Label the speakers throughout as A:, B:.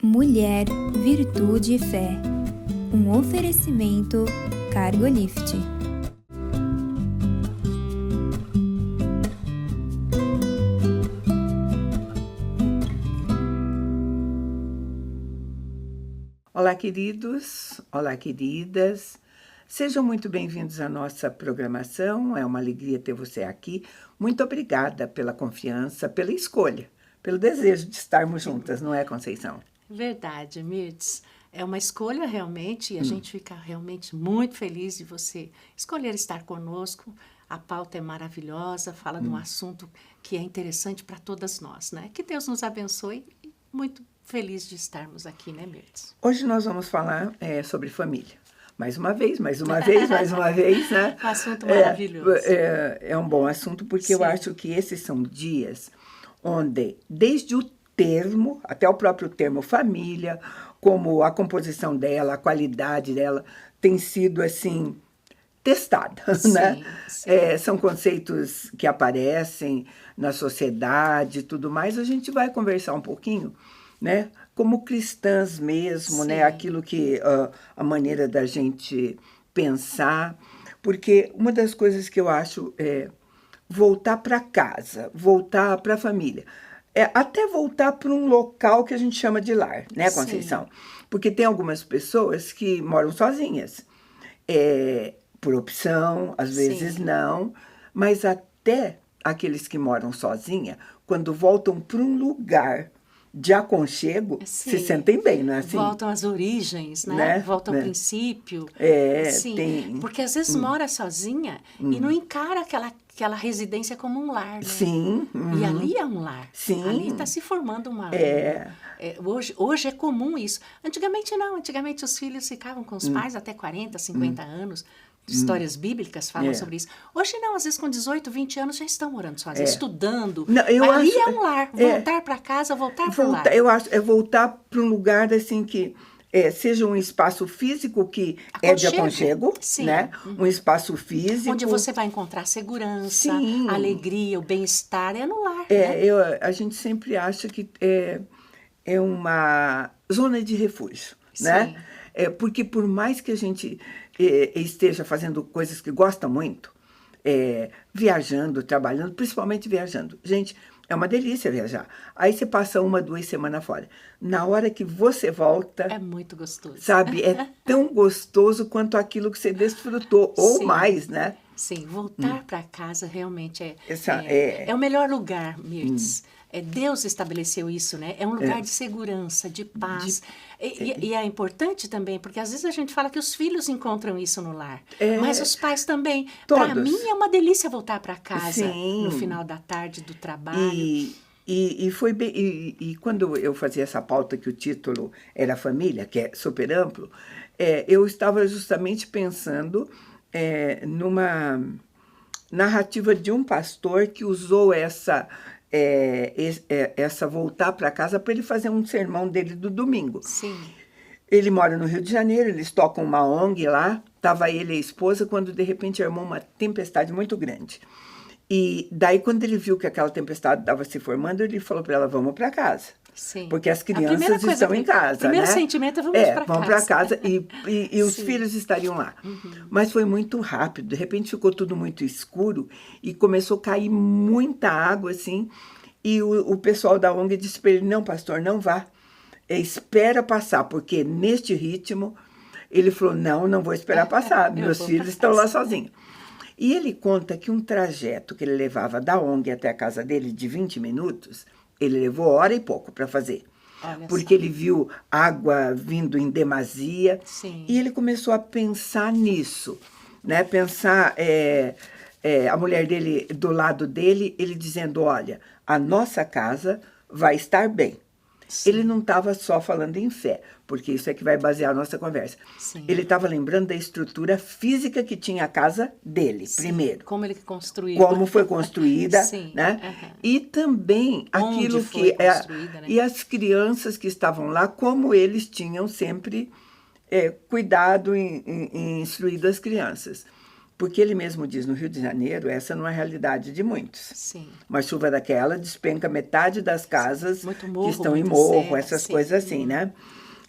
A: Mulher, Virtude e Fé. Um oferecimento Cargolift.
B: Olá, queridos, olá, queridas. Sejam muito bem-vindos à nossa programação. É uma alegria ter você aqui. Muito obrigada pela confiança, pela escolha, pelo desejo de estarmos juntas, não é, Conceição?
C: Verdade, Mirtz. É uma escolha realmente e a gente fica realmente muito feliz de você escolher estar conosco. A pauta é maravilhosa, fala de um assunto que é interessante para todas nós, né? Que Deus nos abençoe e muito feliz de estarmos aqui, né, Mirtz?
B: Hoje nós vamos falar sobre família. Mais uma vez, mais uma vez, né?
C: Um assunto maravilhoso.
B: É um bom assunto porque eu acho que esses são dias onde, desde o termo, até o próprio termo família, como a composição dela, a qualidade dela, tem sido, assim, testada, né?
C: Sim.
B: São conceitos que aparecem na sociedade e tudo mais. A gente vai conversar um pouquinho, né? Como cristãs mesmo, né? Aquilo que a maneira da gente pensar, porque uma das coisas que eu acho é voltar para casa, voltar para a família, até voltar para um local que a gente chama de lar, né, Conceição? Sim. Porque tem algumas pessoas que moram sozinhas, por opção, às vezes não, mas até aqueles que moram sozinha, quando voltam para um lugar de aconchego, se sentem bem, não é assim?
C: Voltam às origens, né? Voltam ao princípio.
B: Tem...
C: Porque às vezes mora sozinha e não encara aquela residência como um lar, né?
B: Sim.
C: E ali é um lar.
B: Sim.
C: Ali está se formando uma... Hoje é comum isso. Antigamente não. Antigamente os filhos ficavam com os pais até 40, 50 anos. Histórias bíblicas falam sobre isso. Hoje não, às vezes com 18, 20 anos já estão morando sozinhos, estudando.
B: Não,
C: ali é um lar. Voltar para casa, voltar para o lar.
B: Eu acho, voltar para um lugar assim que seja um espaço físico que é de aconchego, né? Um espaço físico.
C: Onde você vai encontrar segurança, alegria, o bem-estar, é no lar.
B: A gente sempre acha que é uma zona de refúgio, né? Porque por mais que a gente esteja fazendo coisas que gosta muito, viajando, trabalhando, principalmente viajando. Gente, é uma delícia viajar. Aí você passa 1, 2 semanas fora. Na hora que você volta...
C: É muito gostoso.
B: Sabe? É tão gostoso quanto aquilo que você desfrutou, ou mais, né?
C: Sim, voltar para casa realmente é o melhor lugar, Mirtz. Deus estabeleceu isso, né? É um lugar de segurança, de paz. E é importante também, porque às vezes a gente fala que os filhos encontram isso no lar. Mas os pais também. Para mim é uma delícia voltar para casa no final da tarde do trabalho.
B: E foi bem. E quando eu fazia essa pauta que o título era Família, que é super amplo, eu estava justamente pensando numa narrativa de um pastor que usou essa voltar para casa para ele fazer um sermão dele do domingo.
C: Sim.
B: Ele mora no Rio de Janeiro, eles tocam uma ONG lá, estava ele e a esposa, quando de repente armou uma tempestade muito grande. E daí, quando ele viu que aquela tempestade estava se formando, ele falou para ela, vamos para casa.
C: Sim.
B: Porque as crianças estão em casa,
C: O primeiro
B: né?
C: sentimento é vamos para casa.
B: Vamos para casa e os filhos estariam lá. Mas foi muito rápido, de repente ficou tudo muito escuro e começou a cair muita água, assim, e o pessoal da ONG disse para ele, não, pastor, não vá, espera passar, porque neste ritmo, ele falou, não vou esperar passar, meus filhos estão lá sozinhos. E ele conta que um trajeto que ele levava da ONG até a casa dele de 20 minutos, ele levou 1 hora e pouco para fazer. Porque ele viu água vindo em demasia.
C: Sim.
B: E ele começou a pensar nisso, né? Pensar a mulher dele do lado dele, ele dizendo, olha, a nossa casa vai estar bem. Sim. Ele não estava só falando em fé, porque isso é que vai basear a nossa conversa.
C: Sim.
B: Ele estava lembrando da estrutura física que tinha a casa dele, primeiro.
C: Como ele construiu.
B: Como foi construída,
C: Sim.
B: né? E também aquilo que
C: né?
B: E as crianças que estavam lá, como eles tinham sempre cuidado em instruído as crianças. Porque ele mesmo diz, no Rio de Janeiro, essa não é a realidade de muitos.
C: Sim.
B: Uma chuva daquela despenca metade das casas
C: morro,
B: que estão em morro,
C: serra,
B: essas
C: sim.
B: coisas assim, né?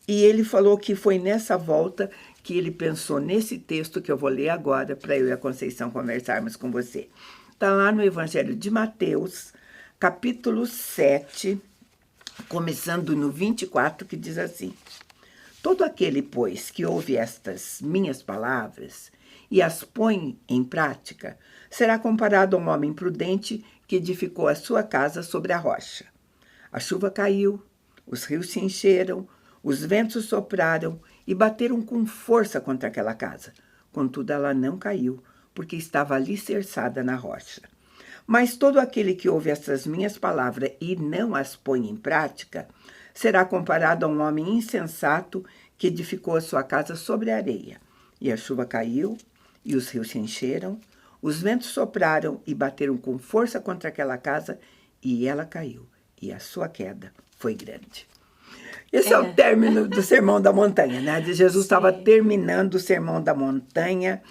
B: E ele falou que foi nessa volta que ele pensou nesse texto que eu vou ler agora para eu e a Conceição conversarmos com você. Está lá no Evangelho de Mateus, capítulo 7, começando no 24, que diz assim: todo aquele, pois, que ouve estas minhas palavras e as põe em prática, será comparado a um homem prudente que edificou a sua casa sobre a rocha. A chuva caiu, os rios se encheram, os ventos sopraram e bateram com força contra aquela casa. Contudo, ela não caiu, porque estava alicerçada na rocha. Mas todo aquele que ouve essas minhas palavras e não as põe em prática, será comparado a um homem insensato que edificou a sua casa sobre a areia. E a chuva caiu, e os rios se encheram, os ventos sopraram e bateram com força contra aquela casa, e ela caiu, e a sua queda foi grande. Esse é o término do Sermão da Montanha, né? Jesus estava terminando o Sermão da Montanha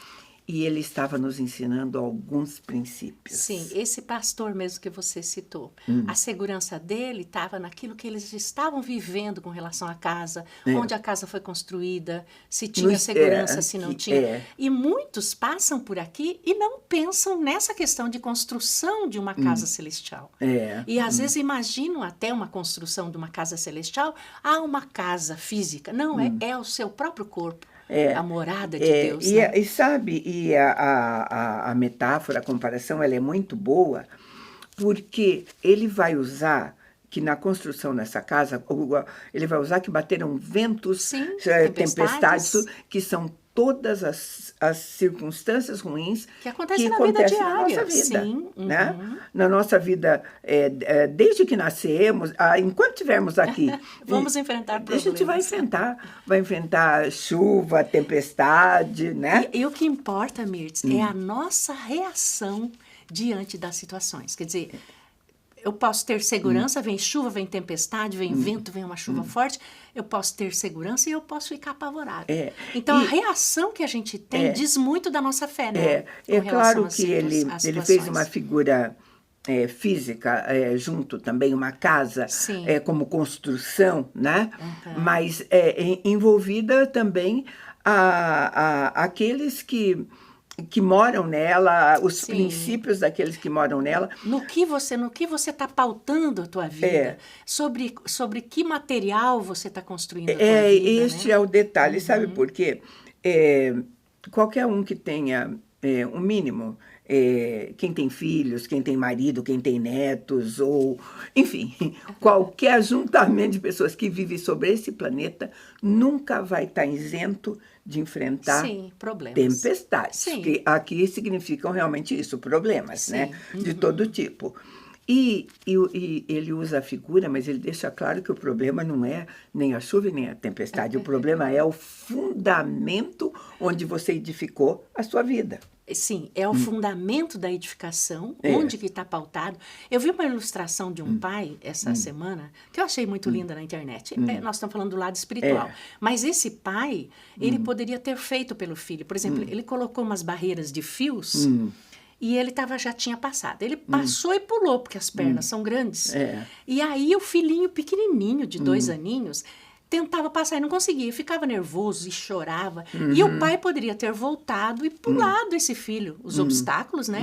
B: e ele estava nos ensinando alguns princípios.
C: Sim, esse pastor mesmo que você citou, a segurança dele estava naquilo que eles estavam vivendo com relação à casa, onde a casa foi construída, se tinha segurança, se não tinha. E muitos passam por aqui e não pensam nessa questão de construção de uma casa celestial. E às vezes imaginam até uma construção de uma casa celestial, uma casa física. Não, é o seu próprio corpo. A morada de Deus.
B: E sabe, a metáfora, a comparação, ela é muito boa, porque ele vai usar que na construção dessa casa, ele vai usar que bateram ventos, tempestades, que são todas as circunstâncias ruins
C: que acontecem na vida diária.
B: Na nossa vida. Sim. Né? Na nossa vida, desde que nascemos, enquanto estivermos aqui...
C: Vamos enfrentar problemas.
B: A gente vai enfrentar chuva, tempestade, né?
C: E o que importa, Mirtz, é a nossa reação diante das situações. Quer dizer, eu posso ter segurança, vem chuva, vem tempestade, vem vento, vem uma chuva forte, eu posso ter segurança e eu posso ficar apavorado. Então, a reação que a gente tem diz muito da nossa fé, né?
B: É claro que ele fez uma figura física, junto também, uma casa como construção, né? Mas envolvida também aqueles que moram nela, os princípios daqueles que moram nela.
C: No que você está pautando a tua vida, sobre que material você está construindo a tua vida.
B: Este é o detalhe, sabe por quê? Qualquer um que tenha um mínimo, quem tem filhos, quem tem marido, quem tem netos, ou enfim, qualquer ajuntamento de pessoas que vive sobre esse planeta nunca vai estar isento de enfrentar tempestades. Que aqui significam realmente isso, problemas, né? De todo tipo. E ele usa a figura, mas ele deixa claro que o problema não é nem a chuva nem a tempestade. O problema é o fundamento onde você edificou a sua vida.
C: Sim, é o fundamento da edificação, onde que está pautado. Eu vi uma ilustração de um pai essa semana, que eu achei muito linda na internet. Nós estamos falando do lado espiritual. Mas esse pai, ele poderia ter feito pelo filho. Por exemplo, ele colocou umas barreiras de fios e ele já tinha passado. Ele passou e pulou, porque as pernas são grandes. E aí o filhinho pequenininho, de 2 aninhos... tentava passar e não conseguia, ficava nervoso e chorava. E o pai poderia ter voltado e pulado esse filho, os obstáculos, né?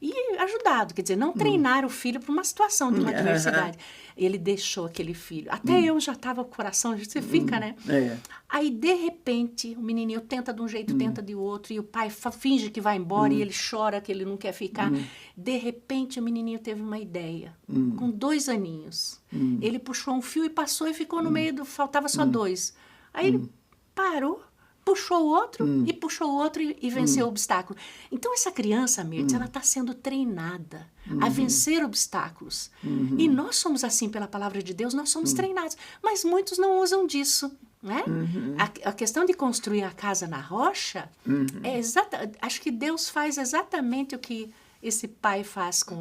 C: E ajudado, quer dizer, não treinar o filho para uma situação de uma adversidade. Ele deixou aquele filho. Até eu já estava com o coração, você fica, né? Aí, de repente, o menininho tenta de um jeito, tenta de outro, e o pai finge que vai embora e ele chora que ele não quer ficar. De repente, o menininho teve uma ideia, com 2 aninhos. Ele puxou um fio e passou e ficou no meio faltava só 2. Aí ele parou, puxou o outro e puxou o outro e venceu o obstáculo. Então, essa criança, Mirtz, ela está sendo treinada a vencer obstáculos. E nós somos assim, pela palavra de Deus, nós somos treinados. Mas muitos não usam disso. Né? A questão de construir a casa na rocha, acho que Deus faz exatamente o que esse pai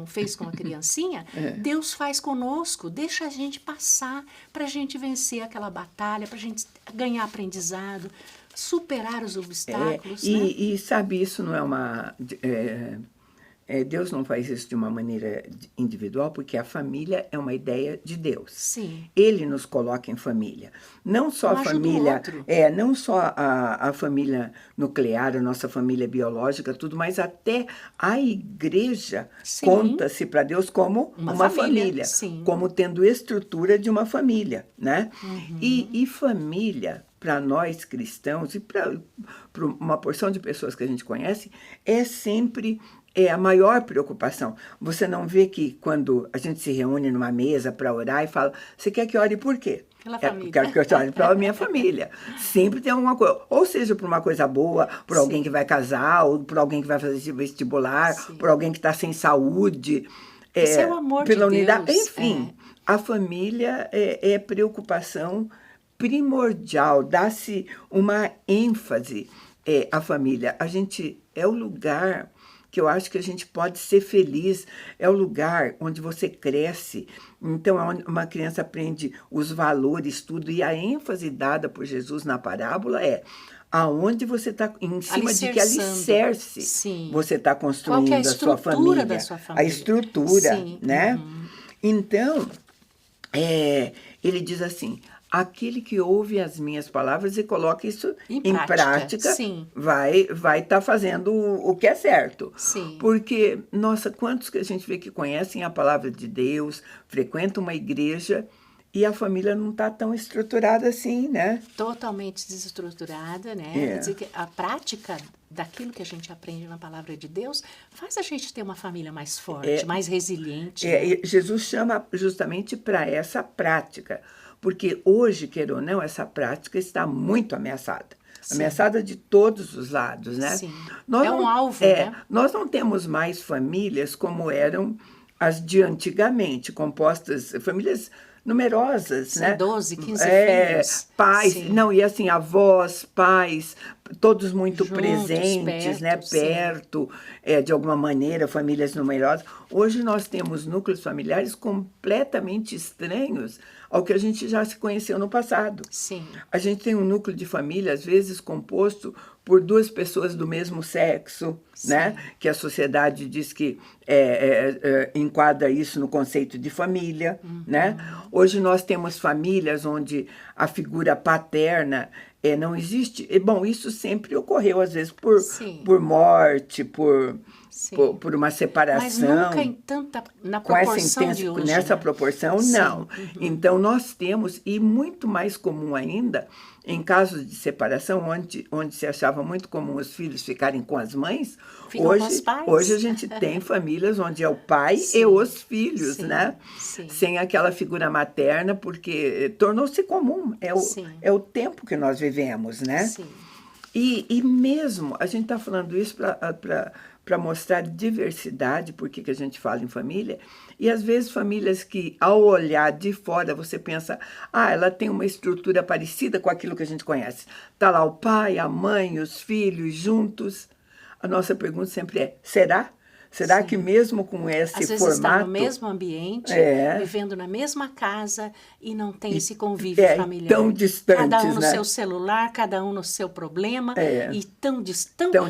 C: fez com a criancinha. Deus faz conosco, deixa a gente passar para a gente vencer aquela batalha, para a gente ganhar aprendizado. superar os obstáculos, né?
B: E sabe, isso não é uma... Deus não faz isso de uma maneira individual, porque a família é uma ideia de Deus.
C: Sim.
B: Ele nos coloca em família. Não só a família, não só a família nuclear, a nossa família biológica, tudo, mas até a igreja conta-se para Deus como uma família, como tendo estrutura de uma família, né? Uhum. E família, para nós cristãos e para uma porção de pessoas que a gente conhece, é sempre a maior preocupação. Você não vê que quando a gente se reúne numa mesa para orar e fala, você quer que ore por quê?
C: Pela família.
B: Quero que eu ore pela minha família. Sempre tem alguma coisa, ou seja, por uma coisa boa, por alguém que vai casar, ou por alguém que vai fazer vestibular, por alguém que está sem saúde.
C: Esse é o amor
B: pela
C: de
B: unidade.
C: Deus.
B: Enfim, a família é preocupação primordial, dá-se uma ênfase à família. A gente é o lugar que eu acho que a gente pode ser feliz, é o lugar onde você cresce. Então, uma criança aprende os valores, tudo, e a ênfase dada por Jesus na parábola é aonde você está, em cima de que alicerce você está construindo a sua família.
C: Da sua família.
B: A estrutura, né? Uhum. Então, ele diz assim, aquele que ouve as minhas palavras e coloca isso em prática vai estar fazendo o que é certo.
C: Sim.
B: Porque, nossa, quantos que a gente vê que conhecem a palavra de Deus, frequentam uma igreja e a família não está tão estruturada assim, né?
C: Totalmente desestruturada, né? Quer dizer que a prática daquilo que a gente aprende na palavra de Deus faz a gente ter uma família mais forte, mais resiliente. Né?
B: Jesus chama justamente para essa prática. Porque hoje, queira ou não, essa prática está muito ameaçada. Ameaçada de todos os lados, né?
C: Sim. É um alvo, né?
B: Nós não temos mais famílias como eram as de antigamente, compostas, famílias numerosas, né?
C: 12, 15 filhos.
B: Pais, e assim, avós, pais, todos muito
C: juntos,
B: presentes, perto, de alguma maneira, famílias numerosas. Hoje nós temos núcleos familiares completamente estranhos ao que a gente já se conheceu no passado.
C: Sim.
B: A gente tem um núcleo de família, às vezes, composto por duas pessoas do mesmo sexo, né? Que a sociedade diz que enquadra isso no conceito de família, né? Hoje nós temos famílias onde a figura paterna não existe. Bom, isso sempre ocorreu, às vezes, por morte, por uma separação.
C: Mas nunca na proporção de hoje.
B: Nessa proporção, não. Uhum. Então, nós temos, e muito mais comum ainda, em casos de separação, onde se achava muito comum os filhos ficarem com as mães, hoje a gente tem famílias onde é o pai e os filhos, né?
C: Sim.
B: Sem aquela figura materna, porque tornou-se comum. É o tempo que nós vivemos, né?
C: Sim.
B: E mesmo, a gente está falando isso para mostrar diversidade, porque a gente fala em família, e às vezes famílias que, ao olhar de fora, você pensa, ela tem uma estrutura parecida com aquilo que a gente conhece. Está lá o pai, a mãe, os filhos juntos. A nossa pergunta sempre é, será? Será que mesmo com esse
C: formato... Às vezes está no mesmo ambiente, vivendo na mesma casa e não tem esse convívio familiar.
B: Tão distantes,
C: cada um no seu celular, cada um no seu problema, e tão distantes.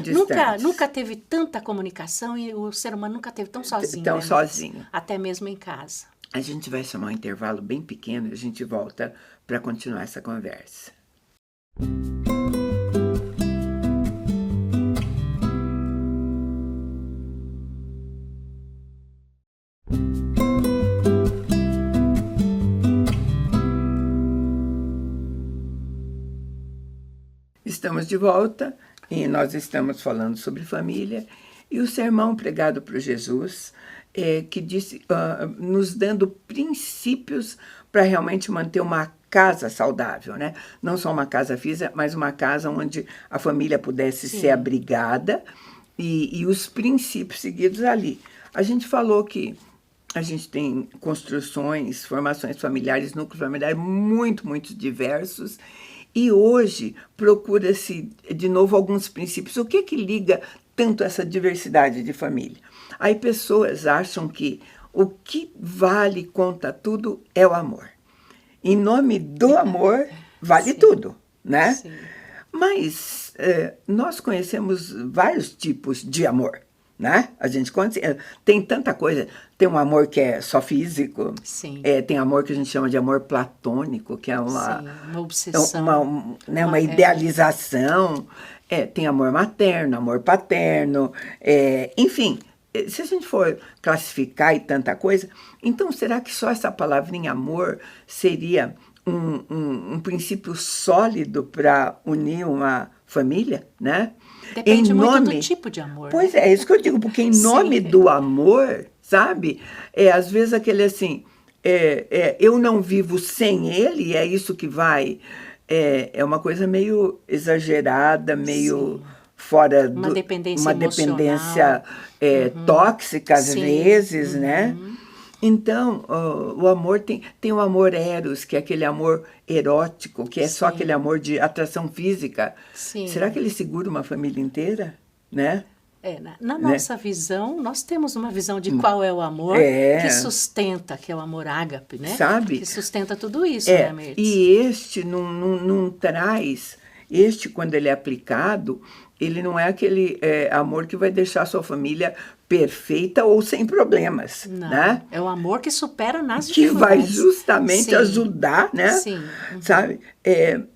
C: Nunca teve tanta comunicação e o ser humano nunca teve tão sozinho.
B: Sozinho.
C: Até mesmo em casa.
B: A gente vai chamar um intervalo bem pequeno e a gente volta para continuar essa conversa. Estamos de volta e nós estamos falando sobre família e o sermão pregado por Jesus, que disse, nos dando princípios para realmente manter uma casa saudável, né? Não só uma casa física, mas uma casa onde a família pudesse ser abrigada e os princípios seguidos ali. A gente falou que a gente tem construções, formações familiares, núcleos familiares muito, muito diversos. E hoje procura-se, de novo, alguns princípios. O que liga tanto essa diversidade de família? Aí pessoas acham que o que vale, conta tudo, é o amor. Em nome do amor, vale tudo, né?
C: Sim.
B: Mas nós conhecemos vários tipos de amor, né? A gente tem tanta coisa. Tem um amor que é só físico.
C: Sim.
B: Tem amor que a gente chama de amor platônico, que é
C: uma obsessão.
B: Uma idealização. Tem amor materno, amor paterno. Enfim, se a gente for classificar e tanta coisa, então será que só essa palavrinha amor seria um princípio sólido para unir uma família, né?
C: Depende muito do tipo de amor.
B: Pois é isso que eu digo, porque em nome do amor, sabe? Às vezes aquele assim, eu não vivo sem ele, é isso que vai... É uma coisa meio exagerada, meio fora do...
C: Uma dependência
B: uma
C: emocional.
B: Dependência tóxica, às vezes, né? Então, o amor tem o amor eros, que é aquele amor erótico, que é só aquele amor de atração física.
C: Sim.
B: Será que ele segura uma família inteira, né?
C: Na nossa visão, nós temos uma visão de qual é o amor que sustenta, que é o amor ágape, né?
B: Sabe?
C: Que sustenta tudo isso, né, Mirtz?
B: E este não traz... Este, quando ele é aplicado, ele não é aquele amor que vai deixar a sua família perfeita ou sem problemas,
C: não,
B: né?
C: É o amor que supera nas dificuldades.
B: Que vai justamente ajudar, né?
C: Sim.
B: Sabe?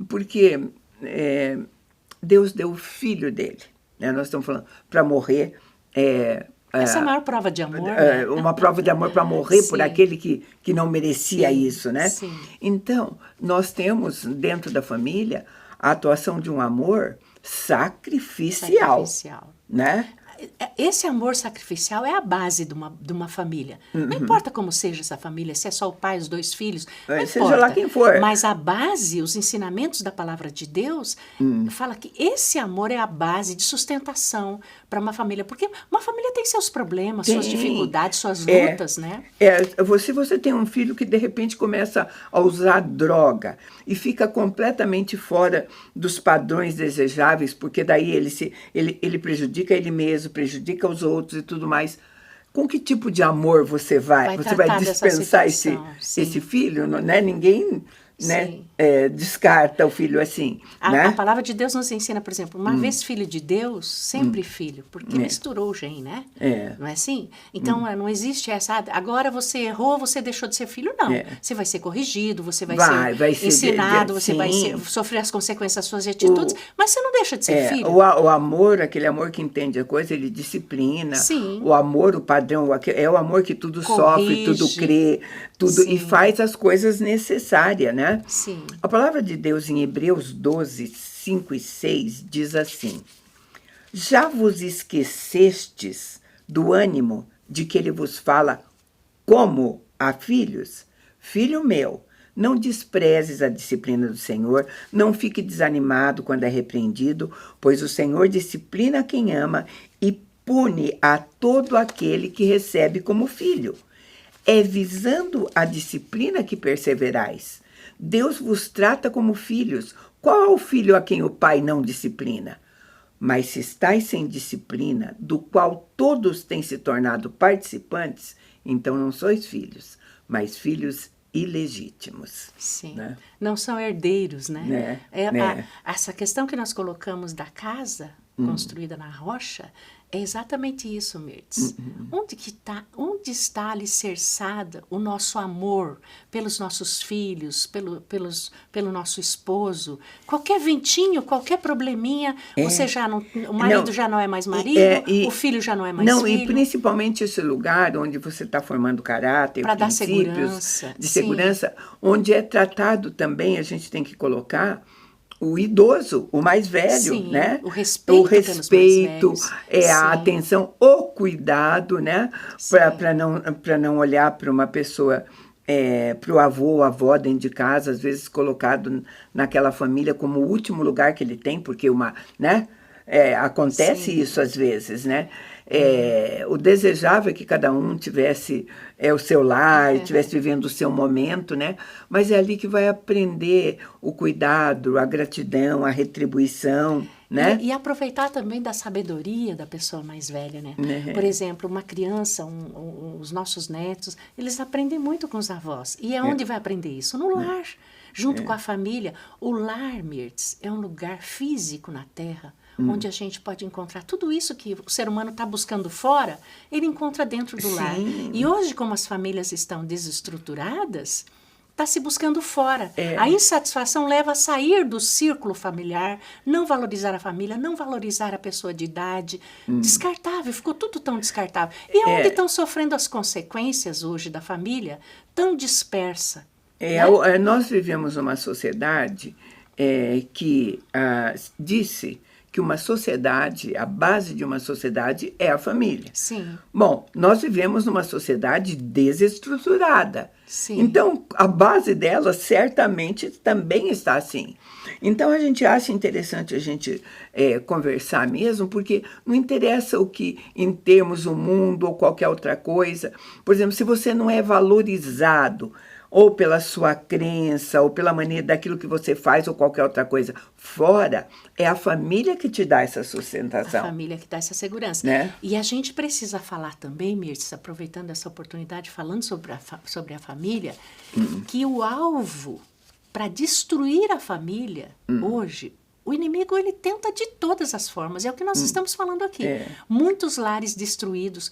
B: Porque Deus deu o filho dele, né? Nós estamos falando para morrer.
C: Essa é a maior prova de amor, né?
B: Uma prova de amor para morrer por aquele que não merecia isso, né?
C: Sim.
B: Então, nós temos dentro da família a atuação de um amor sacrificial. Né?
C: Esse amor sacrificial é a base de uma família. Não importa como seja essa família, se é só o pai, os 2 filhos, não
B: seja
C: importa.
B: lá quem for.
C: Mas a base, os ensinamentos da palavra de Deus, fala que esse amor é a base de sustentação para uma família. Porque uma família tem seus problemas, suas dificuldades, suas lutas, né?
B: Se você tem um filho que de repente começa a usar droga e fica completamente fora dos padrões desejáveis, porque daí ele prejudica ele mesmo, prejudica os outros e tudo mais. Com que tipo de amor você vai dispensar esse filho? Não é ninguém, né, descarta o filho assim. Né?
C: A palavra de Deus nos ensina, por exemplo, uma vez filho de Deus, sempre filho, porque misturou o gen, né? Não é assim? Então, não existe essa, agora você errou, você deixou de ser filho, não. Você vai ser corrigido, você vai ser ensinado, você vai sofrer as consequências das suas atitudes, mas você não deixa de ser filho.
B: O amor, aquele amor que entende a coisa, ele disciplina.
C: Sim.
B: O amor, o padrão, é o amor que tudo sofre, tudo crê, tudo e faz as coisas necessárias, né?
C: Sim.
B: A palavra de Deus em Hebreus 12, 5 e 6 diz assim: já vos esquecestes do ânimo de que ele vos fala como a filhos? Filho meu, não desprezes a disciplina do Senhor, não fique desanimado quando é repreendido, pois o Senhor disciplina quem ama e pune a todo aquele que recebe como filho. É visando a disciplina que perseverais. Deus vos trata como filhos. Qual é o filho a quem o pai não disciplina? Mas se estáis sem disciplina, do qual todos têm se tornado participantes, então não sois filhos, mas filhos ilegítimos.
C: Sim,
B: né?
C: Não são herdeiros, né? Essa questão que nós colocamos da casa construída na rocha, é exatamente isso, Mirtz. Onde está alicerçada o nosso amor pelos nossos filhos, pelo nosso esposo? Qualquer ventinho, qualquer probleminha, o marido já não é mais marido, o filho já não é mais filho.
B: E principalmente esse lugar onde você está formando caráter,
C: para dar
B: princípios de segurança, onde é tratado também, a gente tem que colocar o idoso, o mais velho, né?
C: O respeito pelos mais velhos.
B: A atenção, o cuidado, né? Para não olhar para uma pessoa, para o avô ou avó dentro de casa, às vezes colocado naquela família como o último lugar que ele tem, porque acontece isso às vezes, né? O desejável é que cada um tivesse o seu lar, estivesse vivendo o seu momento, né? Mas é ali que vai aprender o cuidado, a gratidão, a retribuição, né?
C: E aproveitar também da sabedoria da pessoa mais velha, né? Por exemplo, uma criança, os nossos netos, eles aprendem muito com os avós. E onde vai aprender isso? No lar. junto com a família. O lar, Mirtz, é um lugar físico na Terra, onde a gente pode encontrar tudo isso que o ser humano está buscando fora, ele encontra dentro do lar. E hoje, como as famílias estão desestruturadas, está se buscando fora. A insatisfação leva a sair do círculo familiar, não valorizar a família, não valorizar a pessoa de idade. Descartável, ficou tudo tão descartável. E onde estão sofrendo as consequências hoje da família tão dispersa?
B: Né? Nós vivemos uma sociedade que disse que uma sociedade, a base de uma sociedade é a família.
C: Sim.
B: Bom, nós vivemos numa sociedade desestruturada.
C: Sim.
B: Então, a base dela certamente também está assim. Então, a gente acha interessante a gente conversar mesmo, porque não interessa o que, em termos do mundo ou qualquer outra coisa. Por exemplo, se você não é valorizado, ou pela sua crença, ou pela maneira daquilo que você faz, ou qualquer outra coisa fora, é a família que te dá essa sustentação.
C: A família que dá essa segurança.
B: Né?
C: E a gente precisa falar também, Mirtz, aproveitando essa oportunidade, falando sobre a família, que o alvo para destruir a família, hoje, o inimigo ele tenta de todas as formas, é o que nós estamos falando aqui. Muitos lares destruídos.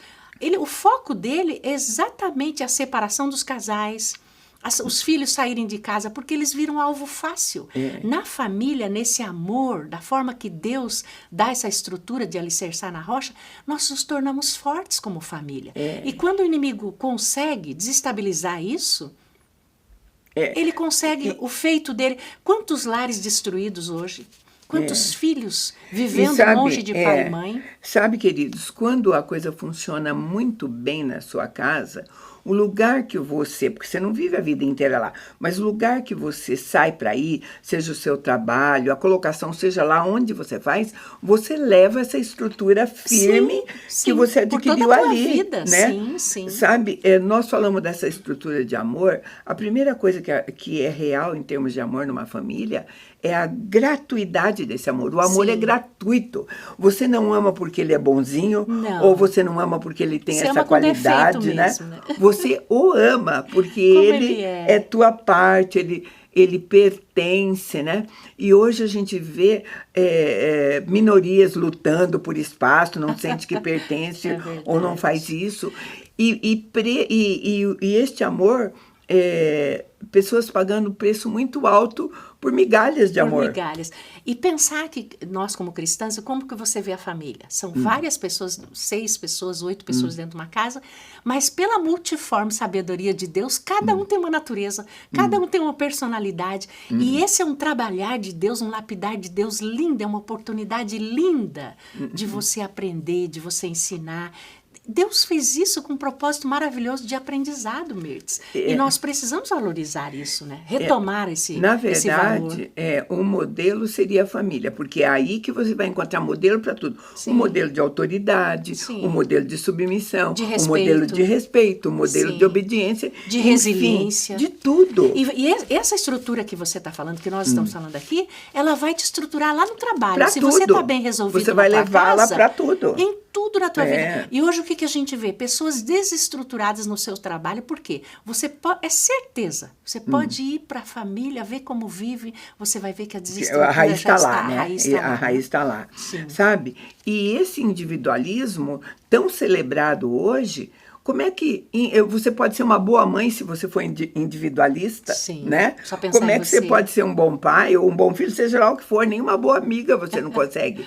C: O foco dele é exatamente a separação dos casais, os filhos saírem de casa, porque eles viram alvo fácil. Na família, nesse amor, da forma que Deus dá essa estrutura de alicerçar na rocha, nós nos tornamos fortes como família. E quando o inimigo consegue desestabilizar isso, ele consegue o feito dele. Quantos lares destruídos hoje? Quantos filhos vivendo longe de pai e mãe?
B: Sabe, queridos, quando a coisa funciona muito bem na sua casa, o lugar que você, porque você não vive a vida inteira lá, mas o lugar que você sai para ir, seja o seu trabalho, a colocação, seja lá onde você faz, você leva essa estrutura firme que você adquiriu ali.
C: Vida.
B: Né?
C: Sim.
B: Sabe, nós falamos dessa estrutura de amor, a primeira coisa que é real em termos de amor numa família é a gratuidade desse amor. O amor é gratuito. Você não ama porque ele é bonzinho, ou você não ama porque ele tem essa qualidade, né?
C: Mesmo, né?
B: Você o ama porque ele é tua parte, ele pertence, né? E hoje a gente vê minorias lutando por espaço, não sente que pertence ou não faz isso. E este amor, pessoas pagando preço muito alto por migalhas de amor.
C: Por migalhas. E pensar que nós, como cristãs, como que você vê a família? São várias pessoas, 6 pessoas, 8 pessoas dentro de uma casa, mas pela multiforme sabedoria de Deus, cada um tem uma natureza, cada um tem uma personalidade. E esse é um trabalhar de Deus, um lapidar de Deus lindo, é uma oportunidade linda de você aprender, de você ensinar. Deus fez isso com um propósito maravilhoso de aprendizado, Mirtz. E nós precisamos valorizar isso, né? Retomar esse valor.
B: Na verdade, o modelo seria a família, porque é aí que você vai encontrar modelo para tudo. O modelo de autoridade, o modelo de submissão, o modelo de respeito, o modelo de obediência.
C: De resiliência.
B: De tudo.
C: E essa estrutura que você está falando, que nós estamos falando aqui, ela vai te estruturar lá no trabalho.
B: Pra
C: Se
B: tudo.
C: você está bem resolvido
B: você vai levá-la para tudo.
C: Em tudo na tua vida. E hoje o que a gente vê? Pessoas desestruturadas no seu trabalho. Por quê? É certeza. Você pode ir para a família, ver como vive, você vai ver que a desestrutura
B: a raiz está lá, né?
C: A
B: raiz está lá, sabe? E esse individualismo tão celebrado hoje, como é que você pode ser uma boa mãe se você for individualista, né?
C: Só pensar
B: como é que você pode ser um bom pai ou um bom filho, seja lá o que for, nenhuma boa amiga você não consegue.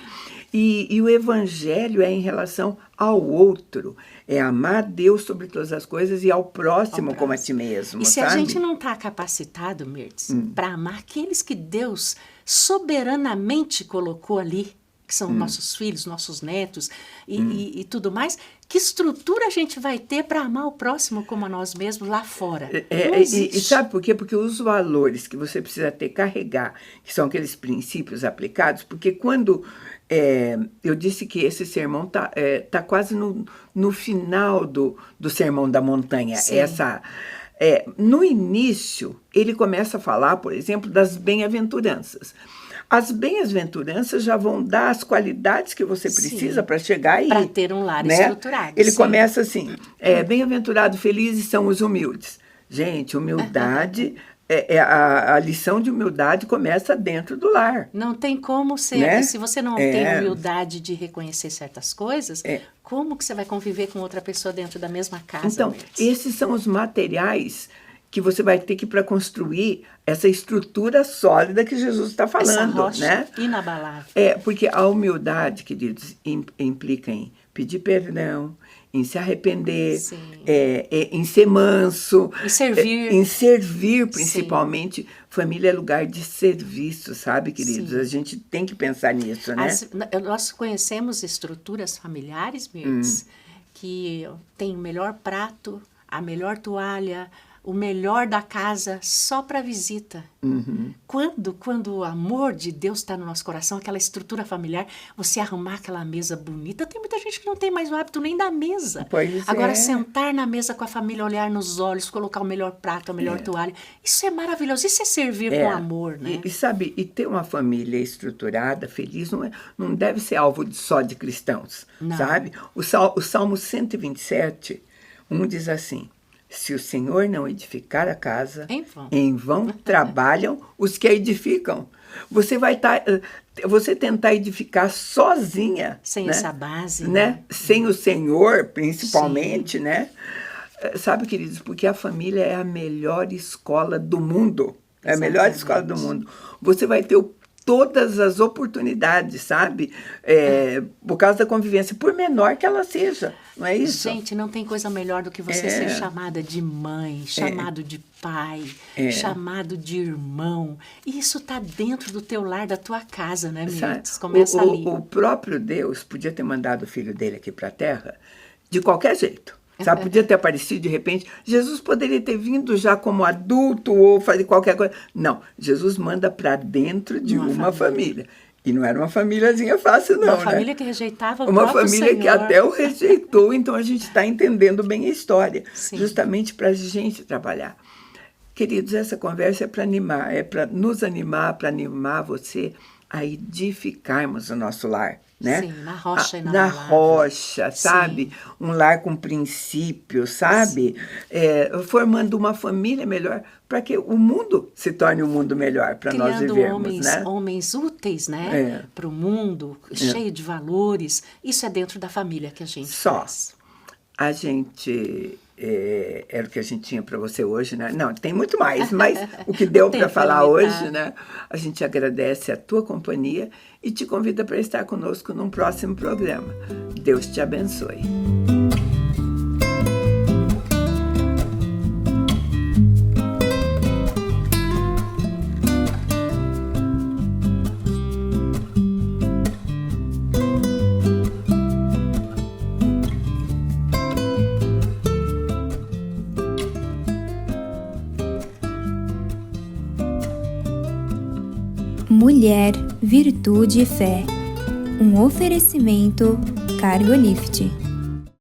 B: E o evangelho é em relação ao outro. É amar a Deus sobre todas as coisas e ao próximo como a ti mesmo,
C: E se
B: sabe?
C: a gente não está capacitado, Mirtz, para amar aqueles que Deus soberanamente colocou ali, que são nossos filhos, nossos netos e tudo mais, que estrutura a gente vai ter para amar o próximo como a nós mesmos lá fora?
B: E sabe por quê? Porque os valores que você precisa carregar, que são aqueles princípios aplicados, porque quando... eu disse que esse sermão tá quase no final do Sermão da Montanha. No início, ele começa a falar, por exemplo, das bem-aventuranças. As bem-aventuranças já vão dar as qualidades que você precisa para chegar aí.
C: Para ter um lar estruturado.
B: Ele começa assim, bem-aventurado, felizes são os humildes. Gente, humildade a lição de humildade começa dentro do lar.
C: Não tem como ser, né? Se você não tem humildade de reconhecer certas coisas, como que você vai conviver com outra pessoa dentro da mesma casa?
B: Então, esses são os materiais que você vai ter que para construir essa estrutura sólida que Jesus está falando. Essa rocha, né?
C: Inabalável.
B: Porque a humildade, queridos, implica em pedir perdão, em se arrepender, em ser manso.
C: Em servir.
B: Em servir, principalmente. Sim. Família é lugar de serviço, sabe, queridos? Sim. A gente tem que pensar nisso, né?
C: Nós conhecemos estruturas familiares, Mirtz, que tem o melhor prato, a melhor toalha, o melhor da casa só para visita.
B: Uhum.
C: Quando o amor de Deus está no nosso coração, aquela estrutura familiar, você arrumar aquela mesa bonita, tem muita gente que não tem mais o hábito nem da mesa. Agora, sentar na mesa com a família, olhar nos olhos, colocar o melhor prato, a melhor toalha, isso é maravilhoso, isso é servir com amor, né?
B: E ter uma família estruturada, feliz, não deve ser alvo só de cristãos, sabe? O Salmo 127, diz assim: se o Senhor não edificar a casa, em vão trabalham os que a edificam. Você tentar edificar sozinha.
C: Sem essa base.
B: Né? Sem o Senhor, principalmente, né? Sabe, queridos, porque a família é a melhor escola do mundo. É a melhor escola do mundo. Você vai ter todas as oportunidades, sabe? Por causa da convivência, por menor que ela seja, não é isso?
C: Gente, não tem coisa melhor do que você ser chamada de mãe, chamado de pai, chamado de irmão. E isso está dentro do teu lar, da tua casa, né, Mirtz? Começa ali.
B: O próprio Deus podia ter mandado o filho dele aqui para a Terra de qualquer jeito. Sabe, podia ter aparecido de repente. Jesus poderia ter vindo já como adulto ou fazer qualquer coisa. Não, Jesus manda para dentro de uma família. E não era uma famíliazinha fácil, não,
C: Uma família que rejeitava o
B: próprio
C: Senhor. Uma família
B: que até o rejeitou. Então, a gente está entendendo bem a história. Sim. Justamente para a gente trabalhar. Queridos, essa conversa é para animar, é para nos animar, para animar você a edificarmos o nosso lar. Né?
C: Sim, na rocha
B: na rocha, sabe? Sim. Um lar com princípios, sabe? Formando uma família melhor para que o mundo se torne um mundo melhor para nós vivermos, né?
C: Homens úteis, né? Para o mundo, cheio de valores. Isso é dentro da família que a gente faz.
B: A gente... era o que a gente tinha para você hoje, né? Não, tem muito mais, mas o que deu para falar hoje, né? A gente agradece a tua companhia e te convida para estar conosco num próximo programa. Deus te abençoe.
A: Mulher, Virtude e Fé. Um oferecimento Cargolift.